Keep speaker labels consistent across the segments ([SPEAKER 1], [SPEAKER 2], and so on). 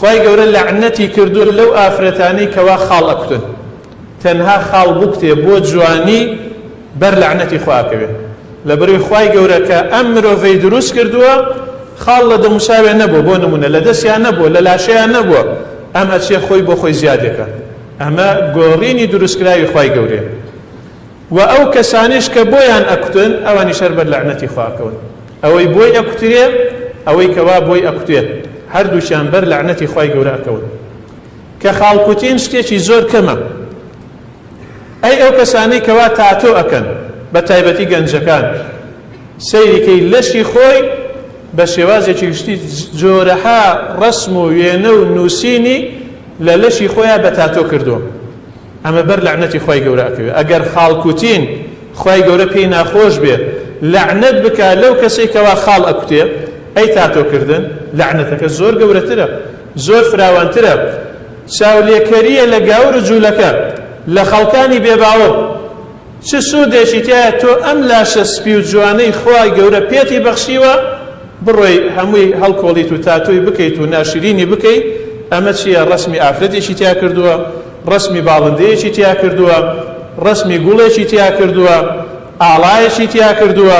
[SPEAKER 1] خوای گەورە لەعنەتی کردو لەو ئافرەتانەی کەوا خاڵ ئەکوتن تەنها خاڵ بکتێ بۆ جوانی بەر لەعنەتی خواکەوێ لەبەروی خوای گەورە کە ئەم مرۆڤەی دروست کردووە خاڵ لە دەموچاوێ نەبوو بۆ نمونە لە دەستیان نەبووە لە لاشەیان نەبووە ئەم ئەچێ خۆی بۆ خۆی زیادەکە ئەمە گۆڕینی دروستکراوی خوای گەورەیە و ئەو کەسانیش کە بۆیان ئەکوتن ئەوانی شەر بەر لەعنەتی خواکەون ئەوەی بۆی ئەکوترێ ئەوەی کەوا بۆی ئەکوتێ هەردووشیان بەر لەعنەتی خوای گەورە ئەکەون کە خاڵکوتین شتێکی زۆر کەمە ئەی ئەو کەسانەی کەوا تاتۆ ئەکەن بە تایبەتی گەنجەکان سەیریکەی لەشی خۆی بە شێوازێکی گشتی جۆرەها ڕسم و وێنە و نووسینی لە لەشی خۆیان بە تاتۆ کردووە ئەمە بەر لەعنەتی خوای گەورە ئەکەوێت ئەگەر خاڵکوتین خوای گەورە پێی ناخۆش بێ لەعنەت بکە لەو کەسەی کەوا خاڵ ئەکوتێ ئەی تاتۆکردن لەعنەتەکە زۆر گەورەترە زۆر فراوانترە چاولێکەریە لە گاور و جوولەکە لە خەڵکانی بێباوەڕ چ سوودێکی تایە تۆ ئەم لاشە سپی و جوانەی خوای گەورە پێتی بەخشیوە بڕۆی هەمووی هەڵکۆڵیت و تاتۆی بکەیت و ناشرینی بکەیت ئەمە چییە ڕسمی ئافرەتێکی تیا کردووە ڕسمی باڵندەیەکی تیا کردووە ڕسمی گوڵێکی تیا کردووە ئاڵایەکی تیا کردووە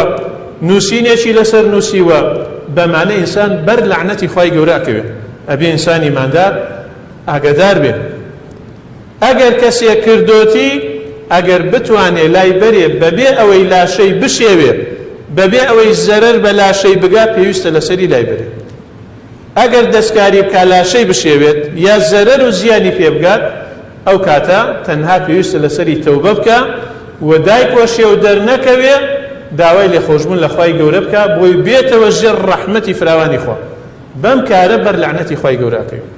[SPEAKER 1] نووسینێکی لەسەر نووسیوە بەمانە ئینسان بەر لەعنەتی خوای گەورە ئەکەوێت ئەبێ ئینسانی ماندار ئاگادار بێ ئەگەر کەسێک کردوتی ئەگەر بتوانێ لای بەرێ بەبێ ئەوەی لاشەی بشێوێ بەبێ ئەوەی زەرەر بە لاشەی بگا پێویستە لەسەری لای بەرێ ئەگەر دەستکاری بکا لاشەی بشێوێت یا زەرەر و زیانی پێ بگات ئەو کاتە تەنها پێویستە لەسەری تەوبە بکە و دایکۆشێ و دەرنەکەوێ داوای لێخۆشبوون لە خوای گەورە بکە بۆی بێتەوە ژێر ڕەحمەتی فراوانی خوا بەم کارە بەر لەعنەتی خوای گەورە ئەکەوێت